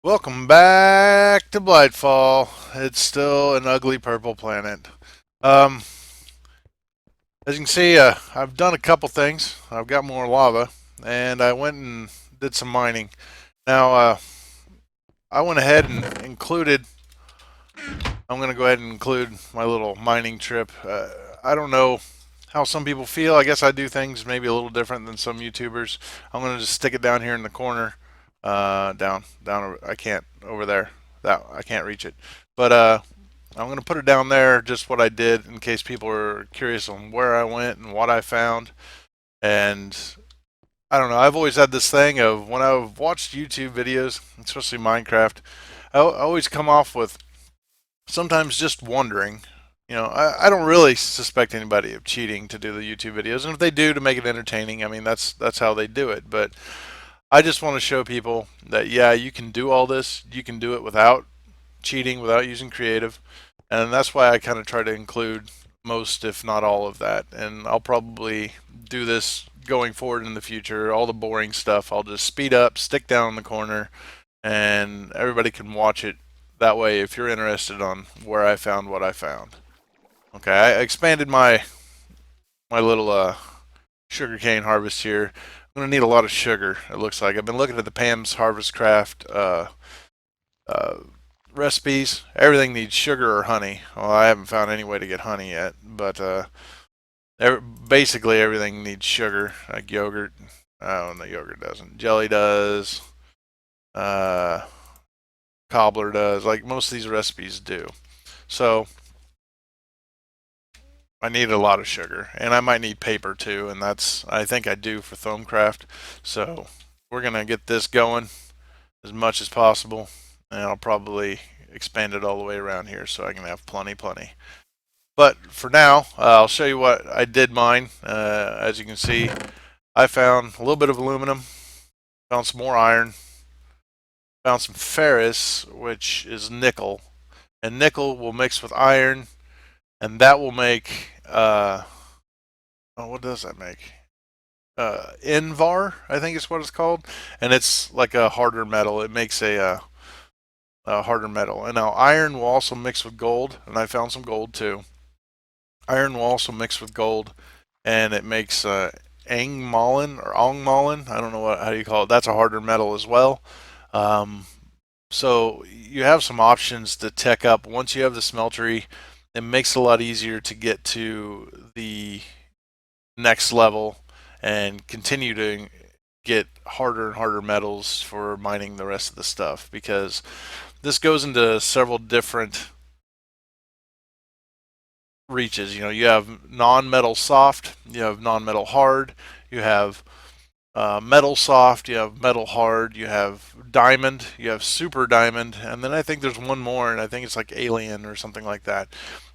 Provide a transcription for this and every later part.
Welcome back to Blightfall. It's still an ugly purple planet. Um, as you can see, I've done a couple things. I've got more lava, and I went and did some mining. Now, I went ahead and included. I'm going to go ahead and include my little mining trip. I don't know how some people feel. I guess I do things maybe a little different than some YouTubers. I'm going to just stick it down here in the corner. Down. I can't over there. That I can't reach it. But I'm going to put it down there, just what I did, in case people are curious on where I went and what I found. And I don't know. I've always had this thing of when I've watched YouTube videos, especially Minecraft, I always come off with sometimes just wondering. I don't really suspect anybody of cheating to do the YouTube videos, and if they do to make it entertaining, I mean that's how they do it. But I just want to show people that yeah, you can do all this. You can do it without cheating, without using creative, and that's why I kind of try to include most, if not all, of that. And I'll probably do this going forward in the future. All the boring stuff, I'll just speed up, stick down in the corner, and everybody can watch it that way if you're interested on where I found what I found. Okay, I expanded my little sugarcane harvest here. I'm gonna need a lot of sugar. It looks like I've been looking at the Pam's Harvest Craft uh, recipes. Everything needs sugar or honey. Well, I haven't found any way to get honey yet, but basically everything needs sugar, like yogurt. Oh, no, yogurt doesn't. Jelly does. Uh, cobbler does. Like most of these recipes do. So I need a lot of sugar, and I might need paper too, and I think I do for Thaumcraft. So we're gonna get this going as much as possible, and I'll probably expand it all the way around here so I can have plenty. But for now, I'll show you what I did mine. As you can see, I found a little bit of aluminum, found some more iron, found some ferrous, which is nickel, and nickel will mix with iron, and that will make what does that make? Invar, I think is what it's called, and it's like a harder metal. It makes a harder metal. And now iron will also mix with gold, and I found some gold too. Iron will also mix with gold, and it makes angmalin or ongmalin. I don't know how you call it. That's a harder metal as well. Um, so you have some options to tech up. Once you have the smeltery, it makes it a lot easier to get to the next level and continue to get harder and harder metals for mining the rest of the stuff, because this goes into several different reaches. You have non-metal soft, you have non-metal hard, you have metal soft, you have metal hard, you have diamond, you have super diamond, and then I think there's one more, and I think it's like alien or something like that.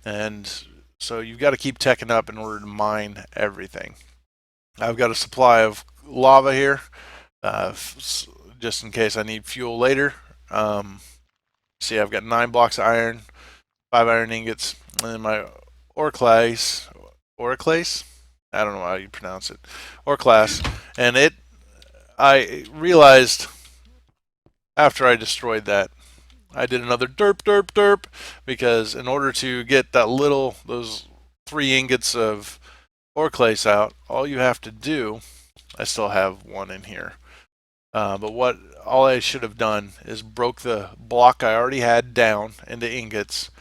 And so you've got to keep teching up in order to mine everything. I've got a supply of lava here, uh, just in case I need fuel later. See, I've got 9 blocks of iron, 5 iron ingots, and then my ore class, I don't know how you pronounce it, ore class, and I realized after I destroyed that, I did another derp, because in order to get those 3 ingots of ore clays out, all you have to do, I still have one in here. But all I should have done is broke the block I already had down into ingots,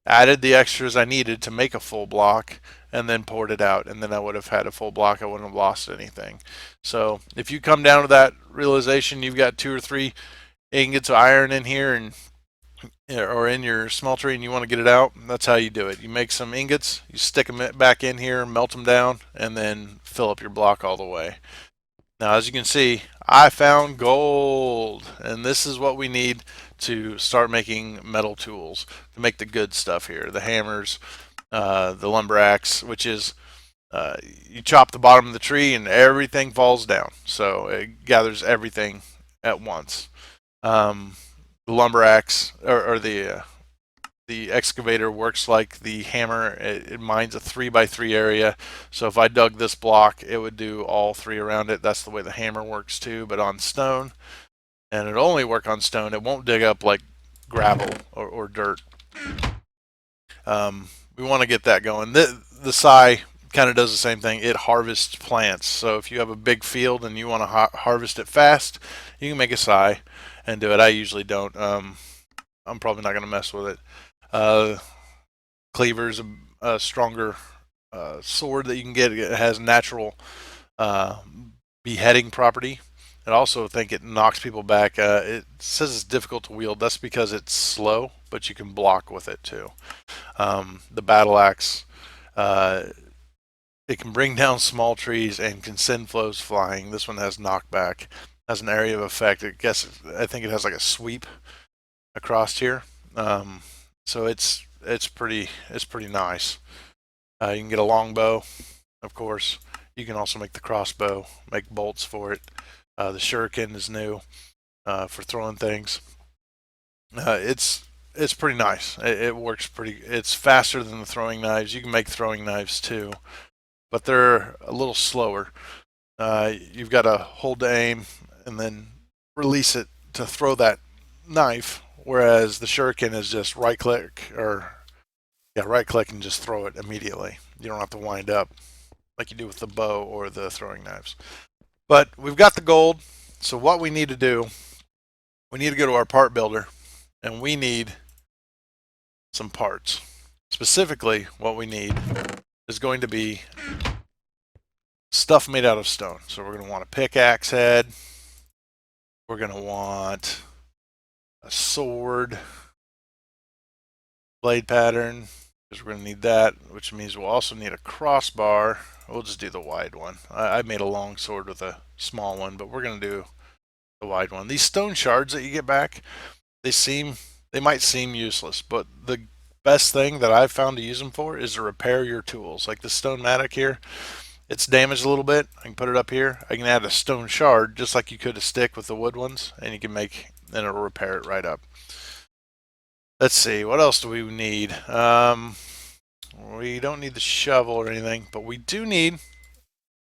added the extras I needed to make a full block, and then poured it out. And then I would have had a full block. I wouldn't have lost anything. So if you come down to that realization, you've got 2 or 3 ingots of iron in here or in your smeltery, and you want to get it out, that's how you do it. You make some ingots, you stick them back in here, melt them down, and then fill up your block all the way. Now, as you can see, I found gold, and this is what we need to start making metal tools, to make the good stuff here. The hammers, the lumber axe, which is you chop the bottom of the tree and everything falls down. So it gathers everything at once. The lumber axe, or the excavator, works like the hammer. It mines a 3 by 3 area. So if I dug this block, it would do all 3 around it. That's the way the hammer works too, but on stone. and it'll only work on stone. It won't dig up like gravel or dirt. We want to get that going. The Sai kind of does the same thing. It harvests plants. So if you have a big field and you want to harvest it fast, you can make a Sai and do it. I usually don't. I'm probably not going to mess with it. Cleaver's a stronger sword that you can get. It has natural beheading property. I also think it knocks people back. It says it's difficult to wield. That's because it's slow, but you can block with it too. The battle axe, it can bring down small trees and can send flows flying. This one has knockback, has an area of effect. I think it has like a sweep across here. So it's pretty nice. You can get a longbow, of course. You can also make the crossbow, make bolts for it. The shuriken is new for throwing things. It's pretty nice. It works pretty. It's faster than the throwing knives. You can make throwing knives too, but they're a little slower. You've got to hold the aim and then release it to throw that knife. Whereas the shuriken is just right click and just throw it immediately. You don't have to wind up like you do with the bow or the throwing knives. But we've got the gold, so what we need to do, we need to go to our part builder, and we need some parts. Specifically, what we need is going to be stuff made out of stone. So we're going to want a pickaxe head. We're going to want a sword, blade pattern, because we're going to need that, which means we'll also need a crossbar. We'll just do the wide one. I made a long sword with a small one, but we're going to do the wide one. These stone shards that you get back, they might seem useless, but the best thing that I've found to use them for is to repair your tools. Like the stone mattock here, it's damaged a little bit. I can put it up here. I can add a stone shard just like you could a stick with the wood ones, and you can and it'll repair it right up. Let's see, what else do we need? We don't need the shovel or anything, but we do need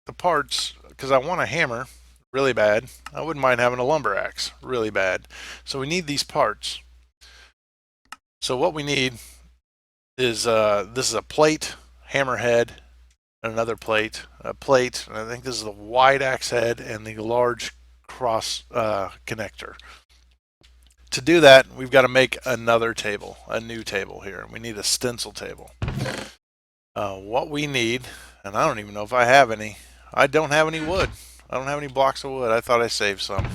the parts because I want a hammer really bad. I wouldn't mind having a lumber axe really bad. So we need these parts. So what we need is this is a plate, hammerhead, and another plate, a plate, and I think this is the wide axe head and the large cross connector. To do that, we've got to make another table, a new table here. We need a stencil table. What we need, and I don't even know if I have any. I don't have any wood. I don't have any blocks of wood. I thought I saved some.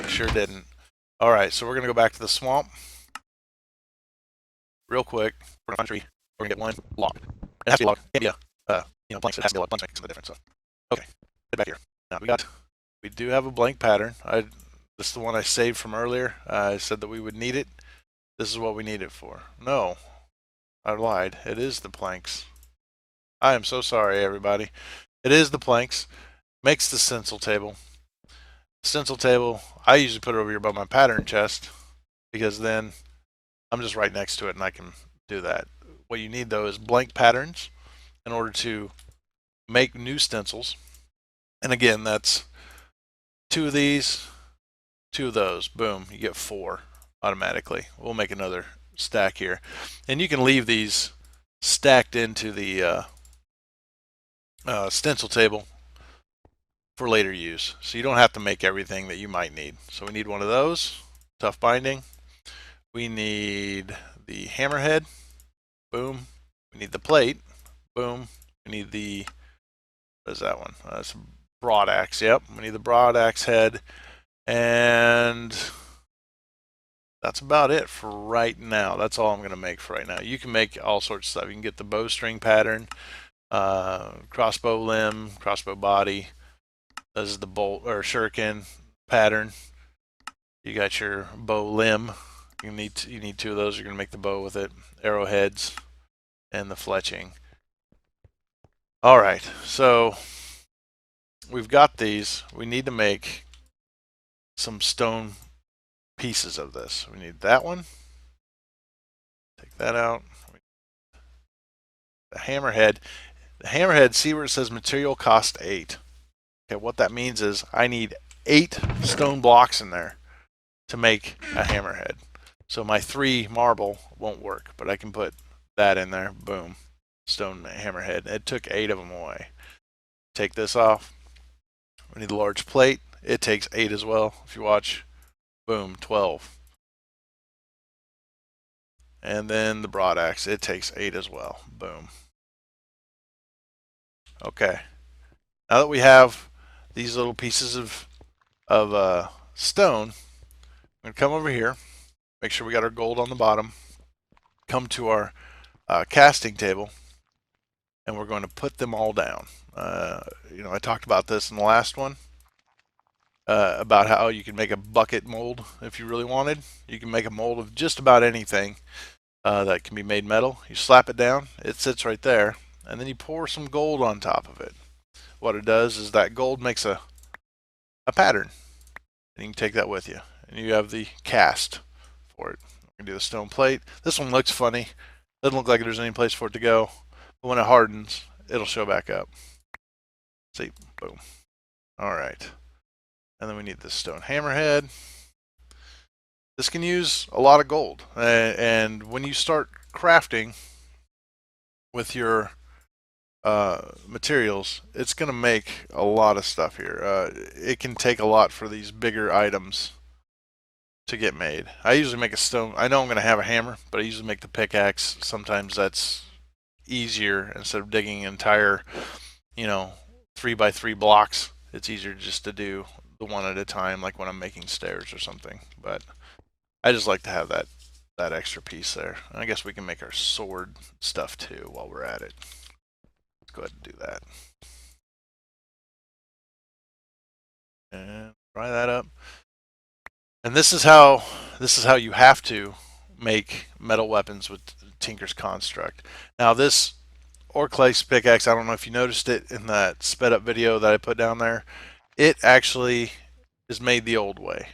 Sure didn't. All right, so we're going to go back to the swamp real quick. We're going to find a tree. We're going to get one log. It has to be a log. It can't be a planks. It has to be a log. Planks make some difference. So. Okay, get back here. Now we do have a blank pattern. This is the one I saved from earlier. I said that we would need it. This is what we need it for. No, I lied. It is the planks. I am so sorry, everybody. It is the planks. Makes the stencil table. Stencil table, I usually put it over here by my pattern chest because then I'm just right next to it and I can do that. What you need though is blank patterns in order to make new stencils. And again, that's 2 of these, 2 of those. Boom, you get 4 automatically. We'll make another stack here. And you can leave these stacked into the stencil table for later use. So you don't have to make everything that you might need. So we need one of those, tough binding. We need the hammerhead, boom. We need the plate, boom. We need the, what is that one? It's a broad axe, yep. We need the broad axe head. And that's about it for right now. That's all I'm going to make for right now. You can make all sorts of stuff. You can get the bowstring pattern, crossbow limb, crossbow body. This is the bolt or shuriken pattern. You got your bow limb. You need 2 of those. You're going to make the bow with it. Arrowheads and the fletching. All right, so we've got these. We need to make some stone pieces of this. We need that one. Take that out. The hammerhead. The hammerhead, see where it says material cost 8. Okay, what that means is I need 8 stone blocks in there. to make a hammerhead. So my 3 marble won't work, but I can put that in there. Boom. Stone hammerhead. It took 8 of them away. Take this off. We need a large plate. It takes 8 as well. If you watch, boom, 12. And then the broad axe, it takes 8 as well. Boom. Okay. Now that we have these little pieces of stone, I'm going to come over here, make sure we got our gold on the bottom, come to our casting table, and we're going to put them all down. I talked about this in the last one, about how you can make a bucket mold if you really wanted. You can make a mold of just about anything that can be made metal. You slap it down, it sits right there, and then you pour some gold on top of it. What it does is that gold makes a pattern, and you can take that with you. And you have the cast for it. We can do the stone plate. This one looks funny. Doesn't look like there's any place for it to go, but when it hardens, it'll show back up. See, boom. All right. And then we need this stone hammerhead. This can use a lot of gold. And when you start crafting with your materials, it's going to make a lot of stuff here. It can take a lot for these bigger items to get made. I usually make a stone. I know I'm going to have a hammer, but I usually make the pickaxe. Sometimes that's easier instead of digging entire, 3x3 blocks. It's easier just to do the one at a time, like when I'm making stairs or something. But I just like to have that extra piece there. And I guess we can make our sword stuff too while we're at it. Let's go ahead and do that. And fry that up. And this is how you have to make metal weapons with Tinker's Construct. Now this Orclase pickaxe, I don't know if you noticed it in that sped up video that I put down there. It actually is made the old way.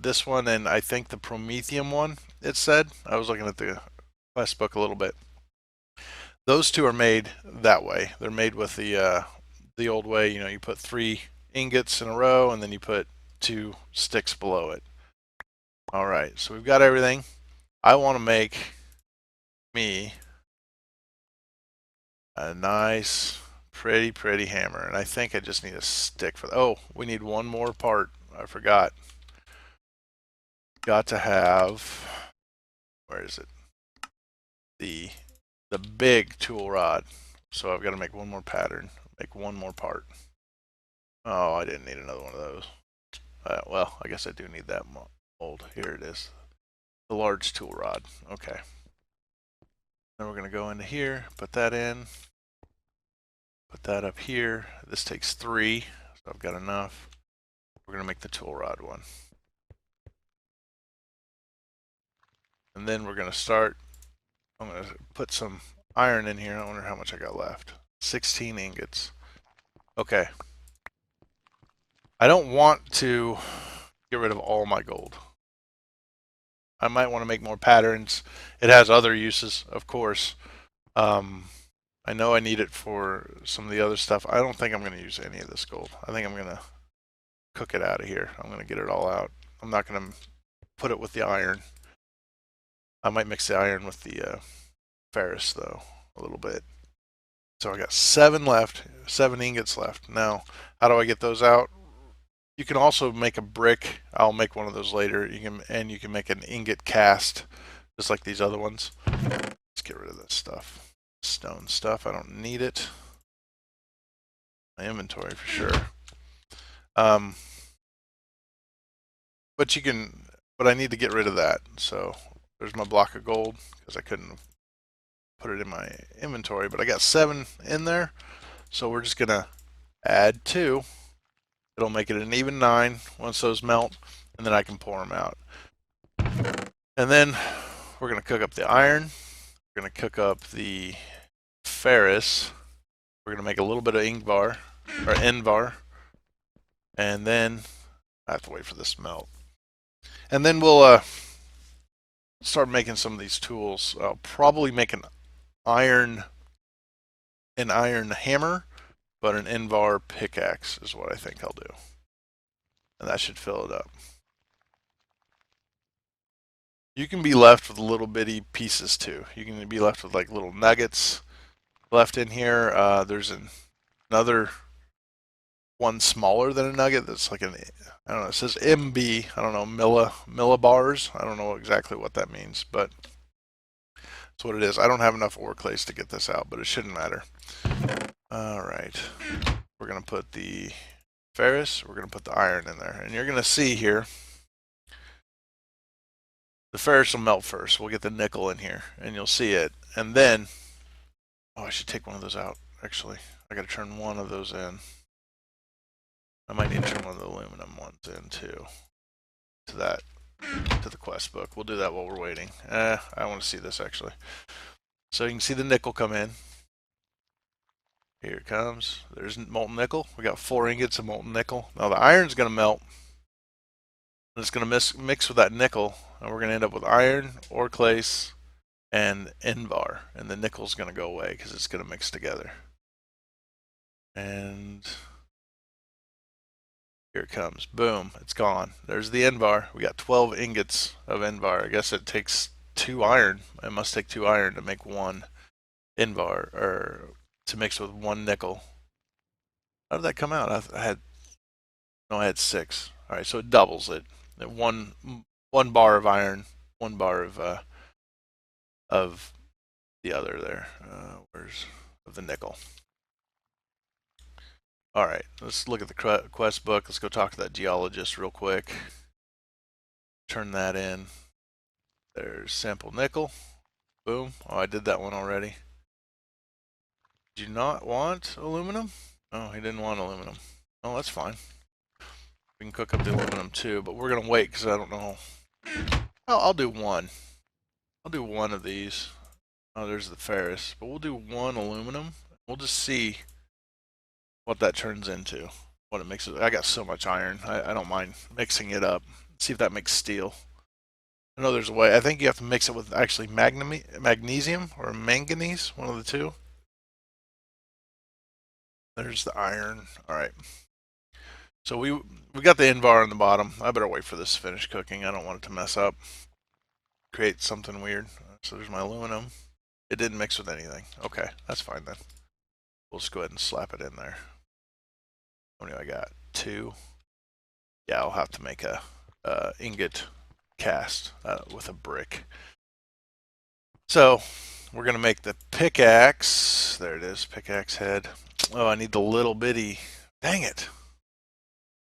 This one and I think the Prometheum one, it said. I was looking at the quest book a little bit. Those two are made that way. They're made with the old way. You put 3 ingots in a row and then you put 2 sticks below it. All right, so we've got everything. I want to make me a nice, pretty hammer, and I think I just need a stick for that. Oh, we need one more part. I forgot. Got to have, where is it? The big tool rod. So I've got to make one more pattern, make one more part. Oh, I didn't need another one of those. Well, I guess I do need that mold. Here it is. The large tool rod. Okay. Then we're going to go into here, put that in, put that up here. This takes 3, so I've got enough. We're going to make the tool rod one. And then we're going to start. I'm going to put some iron in here. I wonder how much I got left. 16 ingots. Okay. I don't want to get rid of all my gold. I might want to make more patterns. It has other uses, of course. I know I need it for some of the other stuff. I don't think I'm going to use any of this gold. I think I'm going to cook it out of here. I'm going to get it all out. I'm not going to put it with the iron. I might mix the iron with the ferrous, though, a little bit. So I got 7 left, 7 ingots left. Now, how do I get those out? You can also make a brick. I'll make one of those later. You can make an ingot cast, just like these other ones. Let's get rid of this stuff. Stone stuff. I don't need it. My inventory for sure. But I need to get rid of that. So there's my block of gold because I couldn't put it in my inventory. But I got 7 in there. So we're just gonna add 2. It'll make it an even 9 once those melt, and then I can pour them out. And then we're going to cook up the iron. We're going to cook up the ferrous. We're going to make a little bit of Ingvar, or Envar. And then I have to wait for this to melt. And then we'll start making some of these tools. I'll probably make an iron hammer, but an Envar pickaxe is what I think I'll do. And that should fill it up. You can be left with little bitty pieces too. You can be left with like little nuggets left in here. There's another one smaller than a nugget that's like an, I don't know, it says MB, I don't know, millibars. I don't know exactly what that means, but that's what it is. I don't have enough ore clays to get this out, but it shouldn't matter. All right, we're gonna put the ferrous, we're gonna put the iron in there, and you're gonna see here, the ferrous will melt first. We'll get the nickel in here, and you'll see it, and then, oh, I should take one of those out, actually. I gotta turn one of those in. I might need to turn one of the aluminum ones in too, to the quest book. We'll do that while we're waiting. I want to see this actually. So you can see the nickel come in. Here it comes. There's molten nickel. We got 4 ingots of molten nickel. Now the iron's going to melt. It's going to mix with that nickel, and we're going to end up with iron, ore clays, and invar. And the nickel's going to go away because it's going to mix together. And here it comes. Boom. It's gone. There's the invar. We got 12 ingots of invar. I guess it takes 2 iron. It must take 2 iron to make 1 invar, or to mix with 1 nickel. How did that come out? I had 6. All right, so it doubles it. One bar of iron, 1 bar of the other there. Where's of the nickel? All right, let's look at the quest book. Let's go talk to that geologist real quick. Turn that in. There's sample nickel. Boom. Oh, I did that one already. Did you not want aluminum? Oh, he didn't want aluminum. Oh, that's fine. We can cook up the aluminum too, but we're gonna wait because I don't know. I'll do one. I'll do one of these. Oh, there's the ferrous, but we'll do 1 aluminum. We'll just see what that turns into. What it mixes. I got so much iron. I don't mind mixing it up. See if that makes steel. I know there's a way. I think you have to mix it with actually magnesium or manganese, one of the two. There's the iron. All right. So we got the invar on the bottom. I better wait for this to finish cooking. I don't want it to mess up. Create something weird. So there's my aluminum. It didn't mix with anything. Okay, that's fine then. We'll just go ahead and slap it in there. How many do I got? 2. Yeah, I'll have to make a ingot cast with a brick. So we're gonna make the pickaxe. There it is, pickaxe head. Oh, I need the little bitty. Dang it!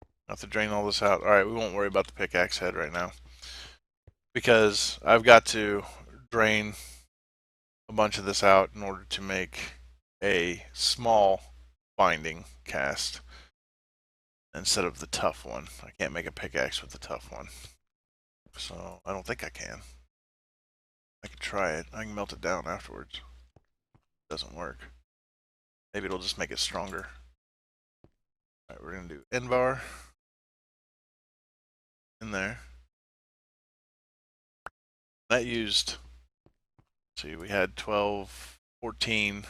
I have to drain all this out. All right, we won't worry about the pickaxe head right now because I've got to drain a bunch of this out in order to make a small binding cast instead of the tough one. I can't make a pickaxe with the tough one, so I don't think I can. I can try it. I can melt it down afterwards. It doesn't work. Maybe it'll just make it stronger. All right, we're gonna do invar in there. That used, see, we had 12, 14,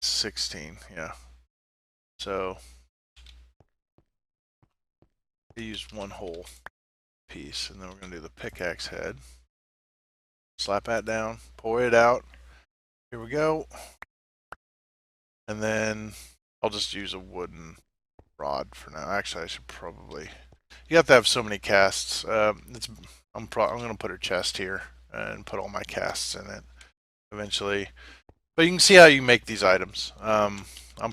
16, yeah. So we used 1 whole piece, and then we're gonna do the pickaxe head. Slap that down, pour it out. Here we go. And then I'll just use a wooden rod for now. Actually, I should probably. You have to have so many casts. I'm gonna put a chest here and put all my casts in it eventually. But you can see how you make these items. I'm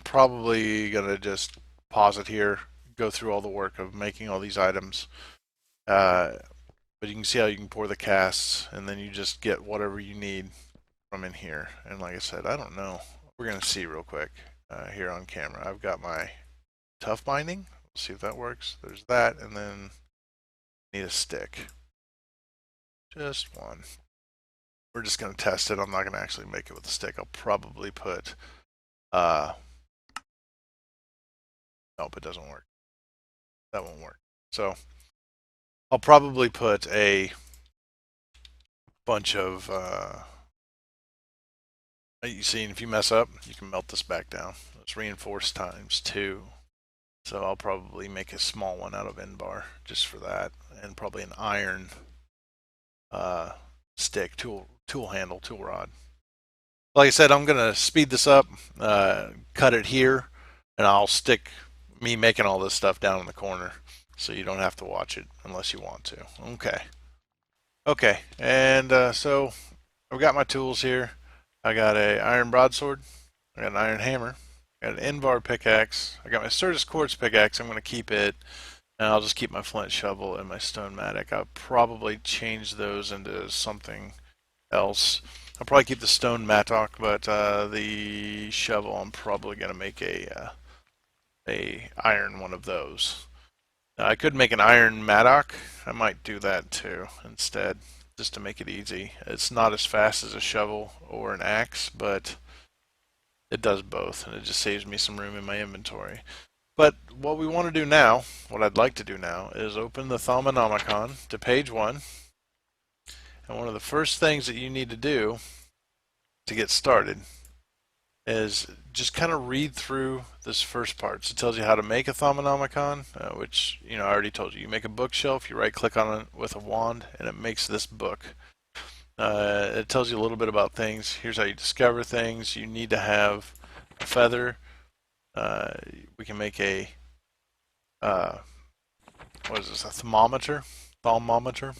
probably gonna just pause it here, go through all the work of making all these items. But you can see how you can pour the casts, and then you just get whatever you need from in here. And like I said, I don't know. We're gonna see real quick here on camera. I've got my tough binding. We'll see if that works. There's that, and then need a stick. Just 1. We're just gonna test it. I'm not gonna actually make it with a stick. I'll probably put nope, it doesn't work. That won't work. So I'll probably put a bunch of you see, if you mess up, you can melt this back down. It's reinforced times 2. So I'll probably make a small one out of invar just for that, and probably an iron stick, tool handle, tool rod. Like I said, I'm gonna speed this up, cut it here, and I'll stick me making all this stuff down in the corner, so you don't have to watch it unless you want to. Okay. Okay, and so I've got my tools here. I got a iron broadsword. I got an iron hammer. I got an Invar pickaxe. I got my Sturgis quartz pickaxe. I'm going to keep it, and I'll just keep my flint shovel and my stone mattock. I'll probably change those into something else. I'll probably keep the stone mattock, but the shovel I'm probably going to make a iron one of those. I could make an iron mattock. I might do that too instead, just to make it easy. It's not as fast as a shovel or an axe, but it does both, and it just saves me some room in my inventory. But what we want to do now, what I'd like to do now, is open the Thaumonomicon to page 1. And one of the first things that you need to do to get started is just kind of read through this first part. So it tells you how to make a Thaumonomicon, which, I already told you. You make a bookshelf, you right click on it with a wand, and it makes this book. It tells you a little bit about things. Here's how you discover things. You need to have a feather. We can make a, what is this, a thermometer? Thermometer.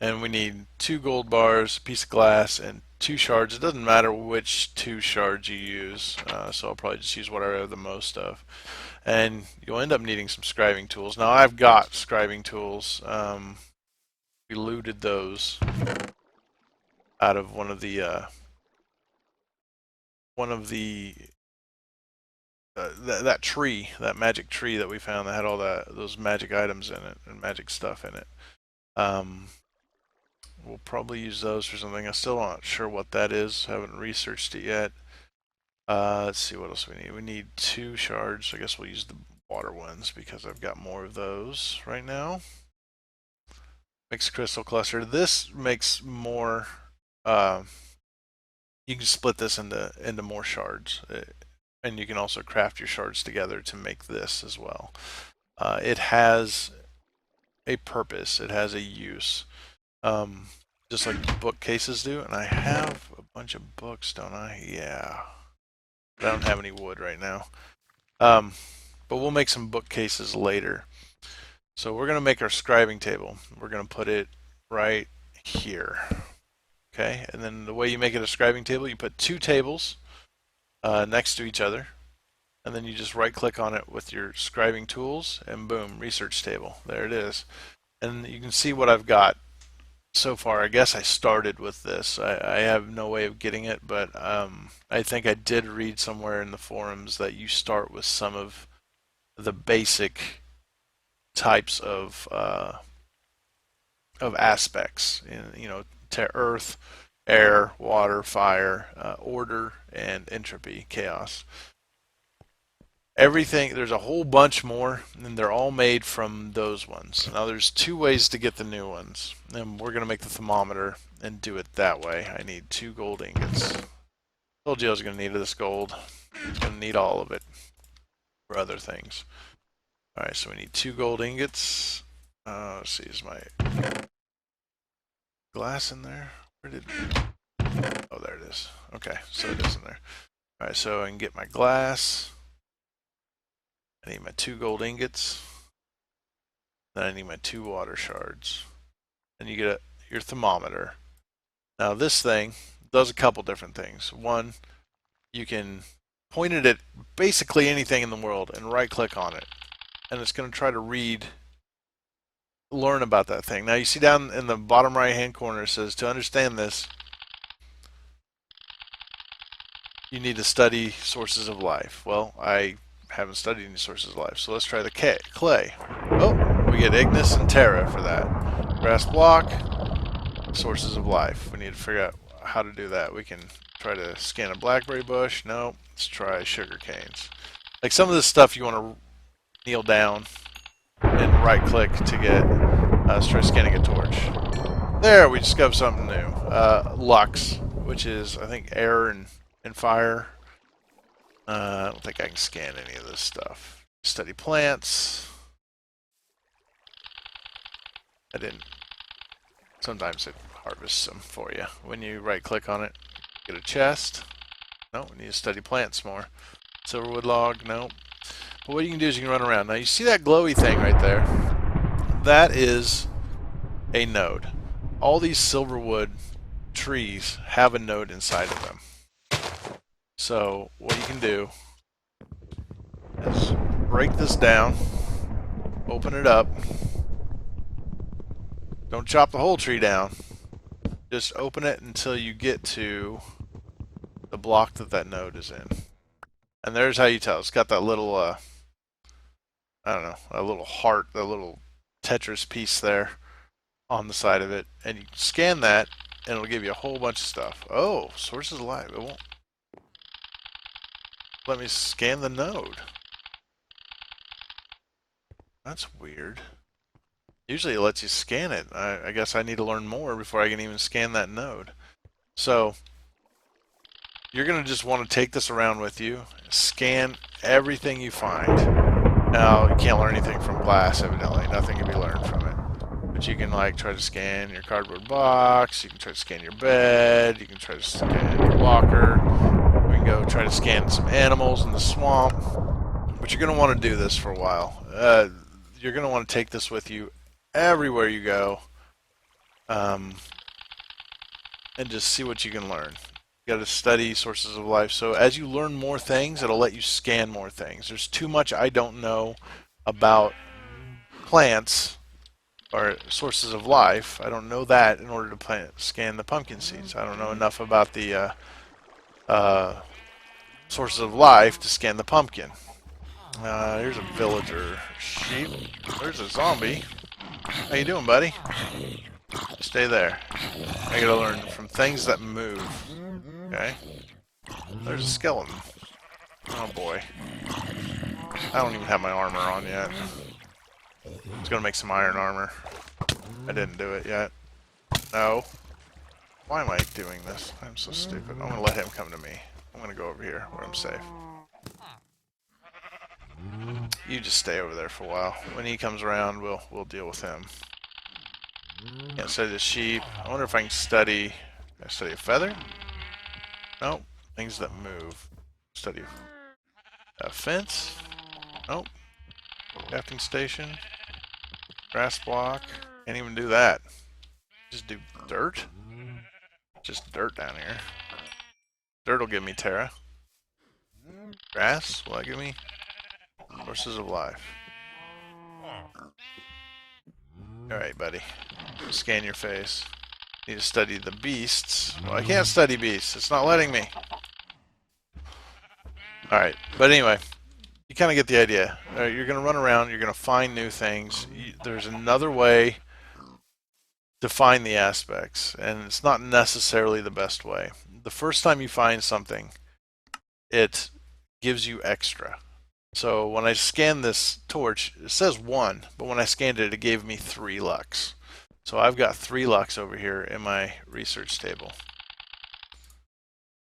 And we need 2 gold bars, a piece of glass, and 2 shards. It doesn't matter which 2 shards you use, so I'll probably just use what I have the most of. And you'll end up needing some scribing tools. Now I've got scribing tools. We looted those out of one of the that tree, that magic tree that we found that had all those magic items in it and magic stuff in it. We'll probably use those for something. I'm still not sure what that is. Haven't researched it yet. Let's see what else we need. We need 2 shards. I guess we'll use the water ones because I've got more of those right now. Mixed crystal cluster. This makes more. You can split this into more shards, and you can also craft your shards together to make this as well. It has a purpose. It has a use. Just like bookcases do, and I have a bunch of books, don't I? Yeah. I don't have any wood right now. But we'll make some bookcases later. So we're going to make our scribing table. We're going to put it right here. Okay, and then the way you make it a scribing table, you put 2 tables next to each other, and then you just right click on it with your scribing tools, and boom, research table. There it is. And you can see what I've got so far. I guess I started with this. I have no way of getting it, but I think I did read somewhere in the forums that you start with some of the basic types of aspects, earth, air, water, fire, order, and entropy, chaos. Everything, there's a whole bunch more, and they're all made from those ones. Now there's 2 ways to get the new ones, and we're going to make the thermometer and do it that way. I need 2 gold ingots. Told you I was going to need this gold. I'm going to need all of it for other things. Alright, so we need 2 gold ingots. Let's see, is my glass in there? Where did... Oh, there it is. Okay, so it is in there. Alright, so I can get my glass. I need my 2 gold ingots. Then I need my 2 water shards. And you get your thermometer. Now this thing does a couple different things. One, you can point it at basically anything in the world and right click on it. And it's going to try to learn about that thing. Now you see down in the bottom right hand corner it says, to understand this, you need to study sources of life. Well, I haven't studied any sources of life, so let's try the clay. Oh, we get ignis and terra for that. Grass block, sources of life. We need to figure out how to do that. We can try to scan a blackberry bush. No, let's try sugar canes. Like some of this stuff you want to kneel down and right click to get. Let's try scanning a torch. There, we discovered something new. Lux, which is I think air and fire. I don't think I can scan any of this stuff. Study plants. I didn't. Sometimes it harvests them for you. When you right click on it, get a chest. No, we need to study plants more. Silverwood log, no. But what you can do is you can run around. Now you see that glowy thing right there? That is a node. All these silverwood trees have a node inside of them. So what you can do is break this down, open it up. Don't chop the whole tree down. Just open it until you get to the block that node is in. And there's how you tell. It's got that little, I don't know, a little heart, a little Tetris piece there on the side of it. And you scan that, and it'll give you a whole bunch of stuff. Oh, sources of life. It won't let me scan the node. That's weird. Usually it lets you scan it. I guess I need to learn more before I can even scan that node. So you're going to just want to take this around with you, scan everything you find. Now, you can't learn anything from glass, evidently. Nothing can be learned from it. But you can like try to scan your cardboard box, you can try to scan your bed, you can try to scan your locker. We can go try to scan some animals in the swamp. But you're going to want to do this for a while. You're going to want to take this with you everywhere you go, and just see what you can learn. You got to study sources of life. So as you learn more things, it'll let you scan more things. There's too much I don't know about plants or sources of life. I don't know that in order to scan the pumpkin seeds. I don't know enough about the sources of life to scan the pumpkin. Here's a villager sheep. There's a zombie. How you doing, buddy? Stay there. I gotta learn from things that move. Okay. There's a skeleton. Oh boy. I don't even have my armor on yet. I was gonna make some iron armor. I didn't do it yet. No. Why am I doing this? I'm so stupid. I'm gonna let him come to me. I'm gonna go over here where I'm safe. You just stay over there for a while. When he comes around, we'll deal with him. Can't study the sheep. I wonder if I can study. Can I study a feather? Nope. Things that move. Study a fence. Nope. Crafting station. Grass block. Can't even do that. Just do dirt. Just dirt down here. Dirt will give me terra. Grass. Will that give me sources of life? Alright, buddy. Scan your face. Need to study the beasts. Well, I can't study beasts. It's not letting me. Alright, but anyway, you kind of get the idea. You're going to run around. You're going to find new things. There's another way to find the aspects, and it's not necessarily the best way. The first time you find something, it gives you extra. So when I scanned this torch, it says 1, but when I scanned it, it gave me 3 lux. So I've got 3 lux over here in my research table.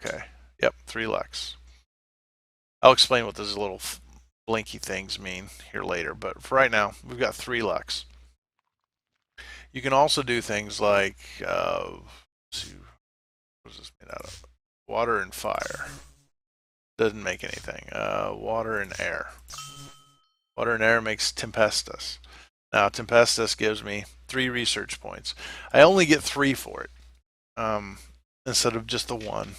Okay, yep, 3 lux. I'll explain what those little blinky things mean here later, but for right now, we've got 3 lux. You can also do things like, let's see, what is this made out of? Water and fire. Doesn't make anything. Water and air. Water and air makes Tempestus. Now, Tempestus gives me 3 research points. I only get 3 for it, instead of just the 1.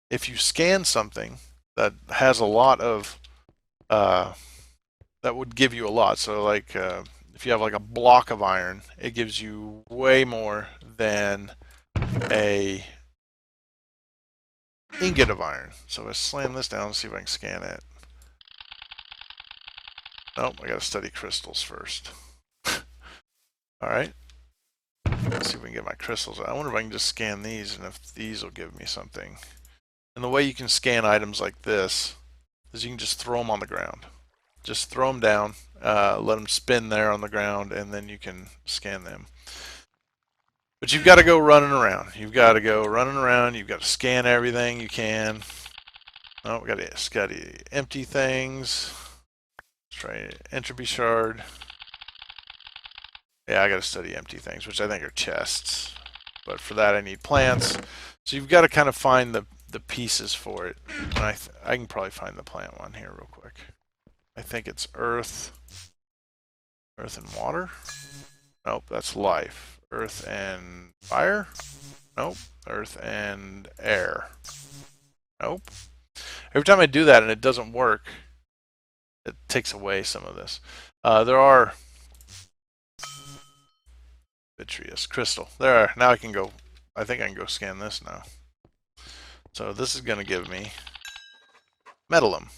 If you scan something that has a lot of, that would give you a lot. So, like, if you have like a block of iron, it gives you way more than a ingot of iron. So if I slam this down and see if I can scan it. Nope, I gotta study crystals first. Alright. Let's see if we can get my crystals. I wonder if I can just scan these and if these will give me something. And the way you can scan items like this is you can just throw them on the ground. Just throw them down, let them spin there on the ground, and then you can scan them. But you've got to go running around. You've got to go running around. You've got to scan everything you can. Oh, we got to empty things. Let's try entropy shard. Yeah, I got to study empty things, which I think are chests. But for that, I need plants. So you've got to kind of find the pieces for it. And I can probably find the plant one here real quick. I think it's earth, earth and water. Nope, that's life. Earth and fire. Nope. Earth and air. Nope. Every time I do that and it doesn't work, it takes away some of this. There are vitreous crystal. There are. Now I can go. I think I can go scan this now. So this is going to give me metallum.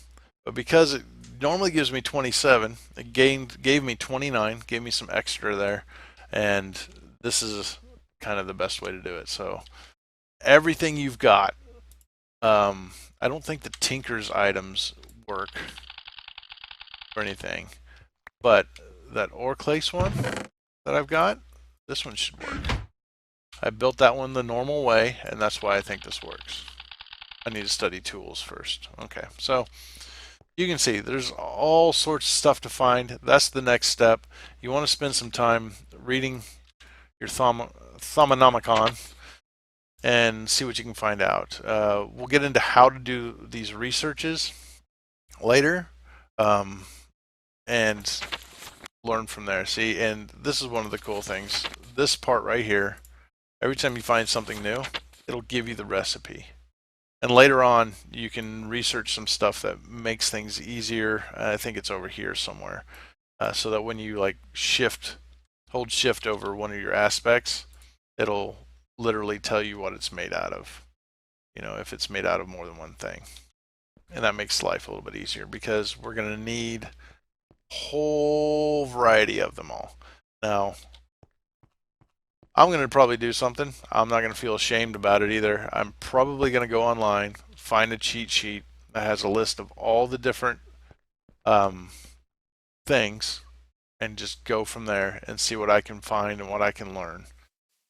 But because it normally gives me 27, it gave me 29, gave me some extra there, and this is kind of the best way to do it. So everything you've got, I don't think the Tinker's items work for anything, but that Orclase one that I've got, this one should work. I built that one the normal way, and that's why I think this works. I need to study tools first. Okay, so you can see there's all sorts of stuff to find. That's the next step. You want to spend some time reading your Thaumonomicon and see what you can find out. We'll get into how to do these researches later and learn from there. See, and this is one of the cool things. This part right here, every time you find something new, it'll give you the recipe. And later on, you can research some stuff that makes things easier. I think it's over here somewhere. So that when you like hold shift over one of your aspects, it'll literally tell you what it's made out of. You know, if it's made out of more than one thing. And that makes life a little bit easier because we're going to need a whole variety of them all. Now, I'm going to probably do something. I'm not going to feel ashamed about it either. I'm probably going to go online, find a cheat sheet that has a list of all the different things, and just go from there and see what I can find and what I can learn.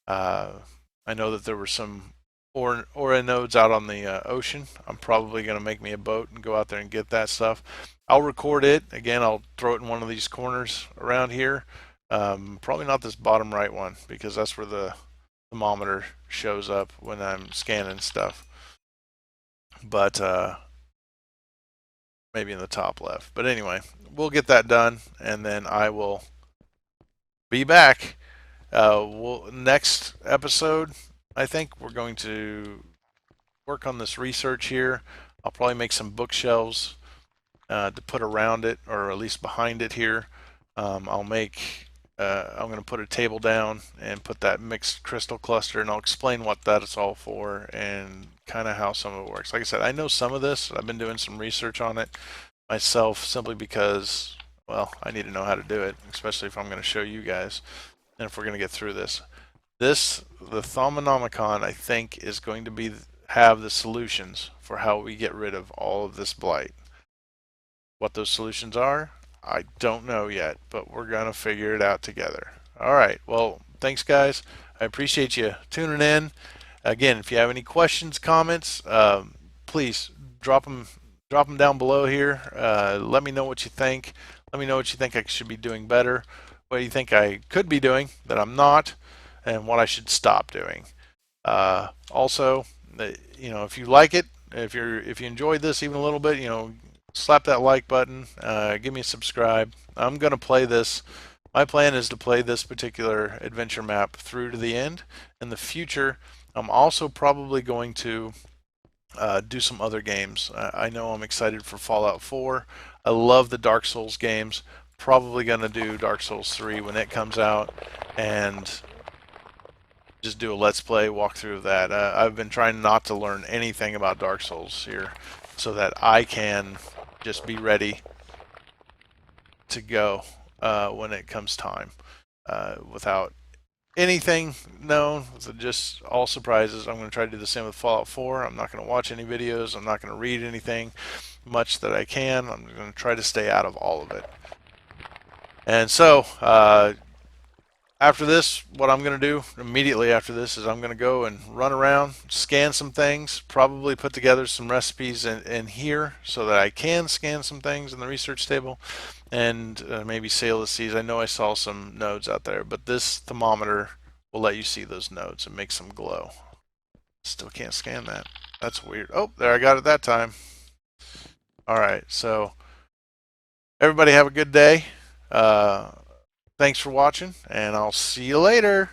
I know that there were some Aura nodes out on the ocean. I'm probably going to make me a boat and go out there and get that stuff. I'll record it. Again, I'll throw it in one of these corners around here. Probably not this bottom right one because that's where the thermometer shows up when I'm scanning stuff. But maybe in the top left. But anyway, we'll get that done and then I will be back. Next episode, I think we're going to work on this research here. I'll probably make some bookshelves to put around it or at least behind it here. I'm going to put a table down and put that mixed crystal cluster, and I'll explain what that is all for and kind of how some of it works. Like I said, I know some of this. I've been doing some research on it myself simply because, well, I need to know how to do it, especially if I'm going to show you guys and if we're going to get through this. The Thaumonomicon, I think, is going to have the solutions for how we get rid of all of this blight. What those solutions are, I don't know yet, but we're going to figure it out together. All right. Well, thanks, guys. I appreciate you tuning in. Again, if you have any questions, comments, please drop them down below here. Let me know what you think. Let me know what you think I should be doing better, what you think I could be doing that I'm not, and what I should stop doing. Also, if you like it, if you enjoyed this even a little bit, slap that like button, give me a subscribe. I'm going to play this. My plan is to play this particular adventure map through to the end. In the future, I'm also probably going to do some other games. I know I'm excited for Fallout 4. I love the Dark Souls games. Probably going to do Dark Souls 3 when it comes out and just do a Let's Play walkthrough of that. I've been trying not to learn anything about Dark Souls here so that I can just be ready to go when it comes time without anything known, just all surprises. I'm going to try to do the same with Fallout 4. I'm not going to watch any videos. I'm not going to read anything much that I can. I'm going to try to stay out of all of it. And so after this, what I'm going to do immediately after this is I'm going to go and run around, scan some things, probably put together some recipes in here so that I can scan some things in the research table, and maybe sail the seas. I know I saw some nodes out there, but this thermometer will let you see those nodes and make some glow. Still can't scan that. That's weird. Oh, there, I got it that time. All right, so everybody have a good day. Thanks for watching, and I'll see you later.